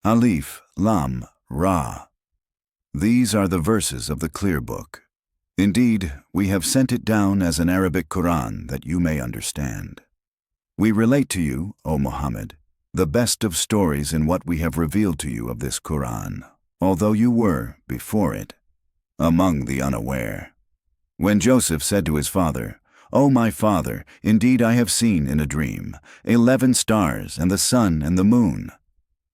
Alif, Lam, Ra. These are the verses of the clear book. Indeed, we have sent it down as an Arabic Quran that you may understand. We relate to you, O Muhammad, the best of stories in what we have revealed to you of this Quran, although you were, before it, among the unaware. When Joseph said to his father, "O my father, indeed I have seen in a dream 11 stars and the sun and the moon.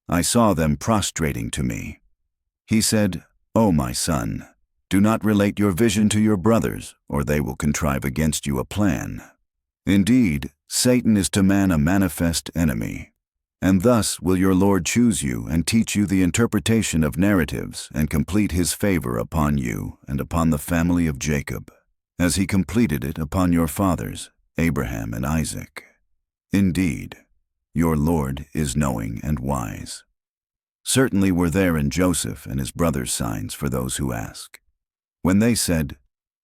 I saw them prostrating to me." He said, "O my son, do not relate your vision to your brothers, or they will contrive against you a plan. Indeed, Satan is to man a manifest enemy. And thus will your Lord choose you and teach you the interpretation of narratives and complete his favor upon you and upon the family of Jacob, as he completed it upon your fathers, Abraham and Isaac. Indeed, your Lord is knowing and wise." Certainly were there in Joseph and his brothers signs for those who ask. When they said,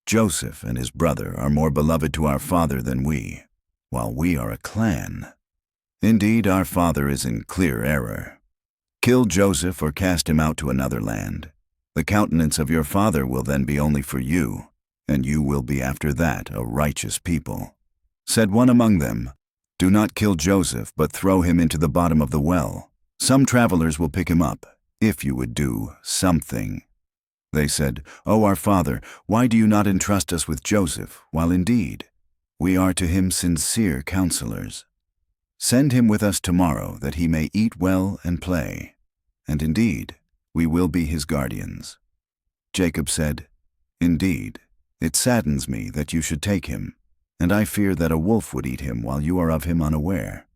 "Joseph and his brother are more beloved to our father than we, while we are a clan. Indeed, our father is in clear error. Kill Joseph or cast him out to another land. The countenance of your father will then be only for you, and you will be after that a righteous people." Said one among them, "Do not kill Joseph, but throw him into the bottom of the well. Some travelers will pick him up, if you would do something." They said, "O our father, why do you not entrust us with Joseph, while indeed we are to him sincere counselors? Send him with us tomorrow, that he may eat well and play, and indeed we will be his guardians." Jacob said, "Indeed, it saddens me that you should take him, and I fear that a wolf would eat him while you are of him unaware."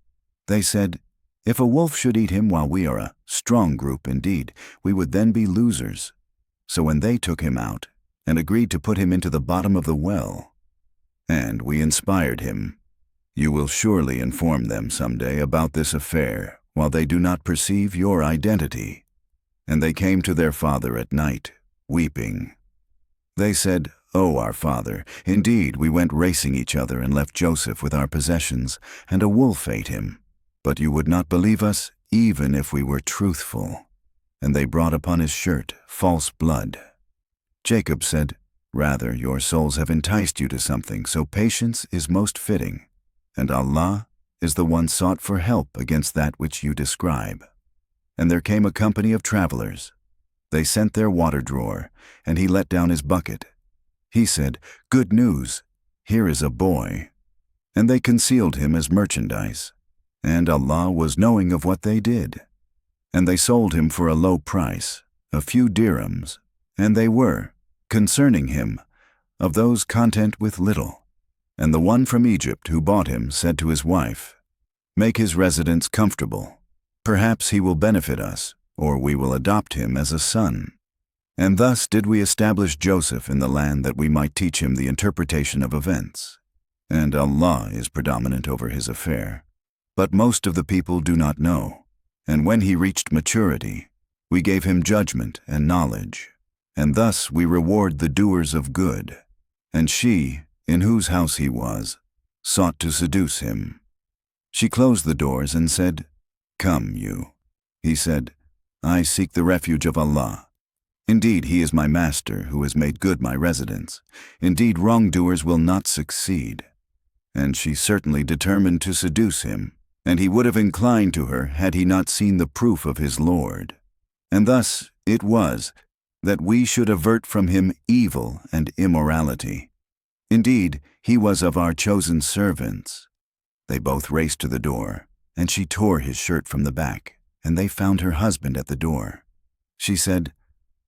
They said, "If a wolf should eat him while we are a strong group indeed, we would then be losers." So when they took him out and agreed to put him into the bottom of the well, and we inspired him, you will surely inform them someday about this affair while they do not perceive your identity. And they came to their father at night, weeping. They said, "O our father, indeed we went racing each other and left Joseph with our possessions, and a wolf ate him. But you would not believe us, even if we were truthful. And they brought upon his shirt false blood." Jacob said, "Rather, your souls have enticed you to something, so patience is most fitting, and Allah is the one sought for help against that which you describe." And there came a company of travelers. They sent their water drawer, and he let down his bucket. He said, "Good news, here is a boy." And they concealed him as merchandise, and Allah was knowing of what they did. And they sold him for a low price, a few dirhams, and they were, concerning him, of those content with little. And the one from Egypt who bought him said to his wife, "Make his residence comfortable. Perhaps he will benefit us, or we will adopt him as a son." And thus did we establish Joseph in the land that we might teach him the interpretation of events. And Allah is predominant over his affair. But most of the people do not know. And when he reached maturity, we gave him judgment and knowledge. And thus we reward the doers of good. And she, in whose house he was, sought to seduce him. She closed the doors and said, "Come, you." He said, "I seek the refuge of Allah. Indeed, he is my master who has made good my residence. Indeed, wrongdoers will not succeed." And she certainly determined to seduce him, and he would have inclined to her had he not seen the proof of his Lord. And thus it was that we should avert from him evil and immorality. Indeed, he was of our chosen servants. They both raced to the door, and she tore his shirt from the back, and they found her husband at the door. She said,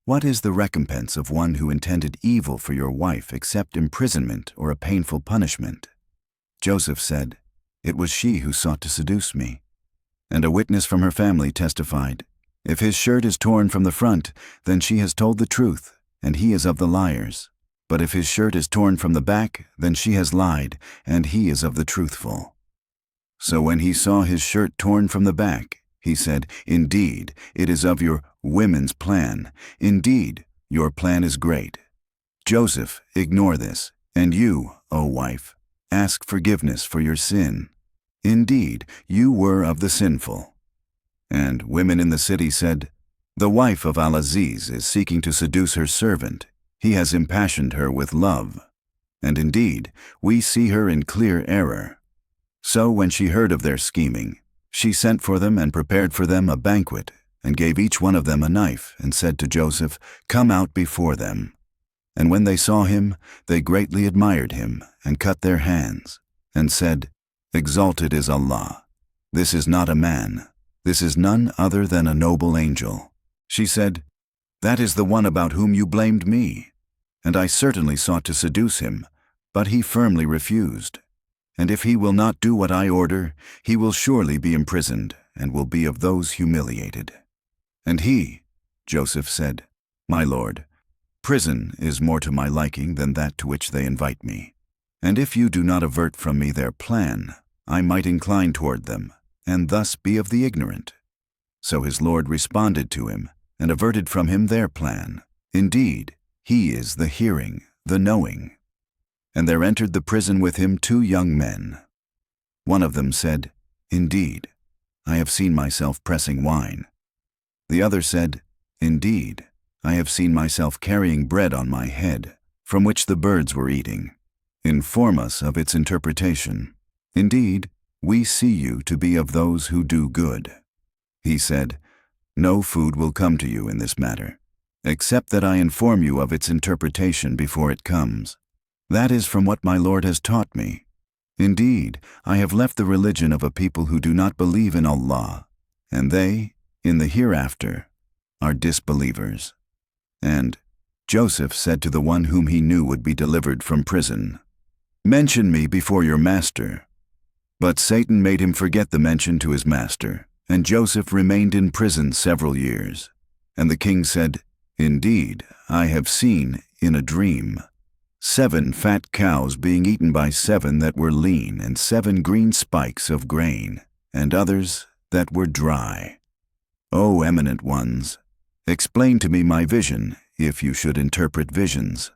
"What is the recompense of one who intended evil for your wife except imprisonment or a painful punishment?" Joseph said, "It was she who sought to seduce me." And a witness from her family testified, "If his shirt is torn from the front, then she has told the truth, and he is of the liars. But if his shirt is torn from the back, then she has lied, and he is of the truthful." So when he saw his shirt torn from the back, he said, "Indeed, it is of your women's plan. Indeed, your plan is great. Joseph, ignore this, and you, O wife, ask forgiveness for your sin. Indeed, you were of the sinful." And women in the city said, "The wife of Al-Aziz is seeking to seduce her servant. He has impassioned her with love. And indeed, we see her in clear error." So when she heard of their scheming, she sent for them and prepared for them a banquet, and gave each one of them a knife, and said to Joseph, "Come out before them." And when they saw him, they greatly admired him, and cut their hands, and said, "Exalted is Allah. This is not a man. This is none other than a noble angel." She said, "That is the one about whom you blamed me. And I certainly sought to seduce him, but he firmly refused. And if he will not do what I order, he will surely be imprisoned, and will be of those humiliated." And he, Joseph, said, "My lord, prison is more to my liking than that to which they invite me. And if you do not avert from me their plan, I might incline toward them, and thus be of the ignorant." So his lord responded to him, and averted from him their plan. Indeed, he is the hearing, the knowing. And there entered the prison with him 2 young men. One of them said, "Indeed, I have seen myself pressing wine." The other said, "Indeed, I have seen myself carrying bread on my head, from which the birds were eating. Inform us of its interpretation. Indeed, we see you to be of those who do good." He said, "No food will come to you in this matter, except that I inform you of its interpretation before it comes. That is from what my Lord has taught me. Indeed, I have left the religion of a people who do not believe in Allah, and they, in the hereafter, are disbelievers." And Joseph said to the one whom he knew would be delivered from prison, "Mention me before your master." But Satan made him forget the mention to his master, and Joseph remained in prison several years. And the king said, "Indeed, I have seen, in a dream, 7 fat cows being eaten by 7 that were lean, and 7 green spikes of grain, and others that were dry. O eminent ones, explain to me my vision, if you should interpret visions."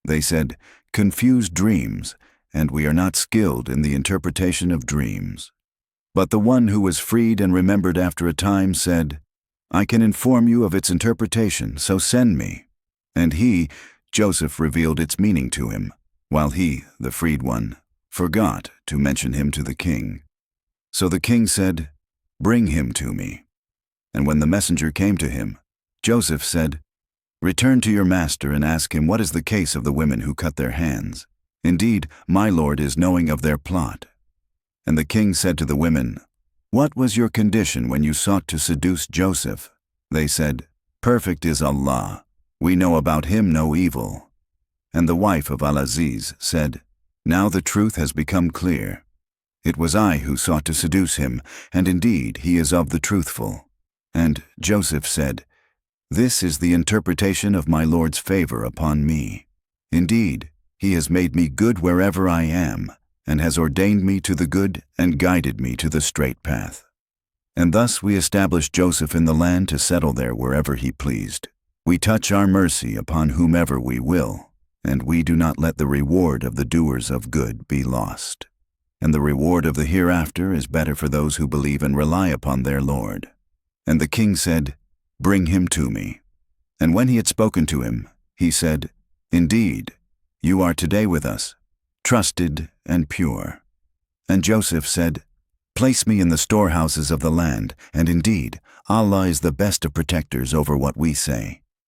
They said, "Confused dreams, and we are not skilled in the interpretation of dreams." But the one who was freed and remembered after a time said, "I can inform you of its interpretation, so send me." And he, Joseph, revealed its meaning to him, while he, the freed one, forgot to mention him to the king. So the king said, "Bring him to me." And when the messenger came to him, Joseph said, "Return to your master and ask him what is the case of the women who cut their hands. Indeed, my lord is knowing of their plot." And the king said to the women, "What was your condition when you sought to seduce Joseph?" They said, "Perfect is Allah. We know about him no evil." And the wife of Al-Aziz said, "Now the truth has become clear. It was I who sought to seduce him, and indeed he is of the truthful." And Joseph said, "This is the interpretation of my Lord's favor upon me. Indeed, he has made me good wherever I am, and has ordained me to the good and guided me to the straight path." And thus we established Joseph in the land to settle there wherever he pleased. We touch our mercy upon whomever we will, and we do not let the reward of the doers of good be lost. And the reward of the hereafter is better for those who believe and rely upon their Lord. And the king said, "Bring him to me." And when he had spoken to him, he said, "Indeed, you are today with us, trusted and pure." And Joseph said, "Place me in the storehouses of the land, and indeed, Allah is the best of protectors over what we say."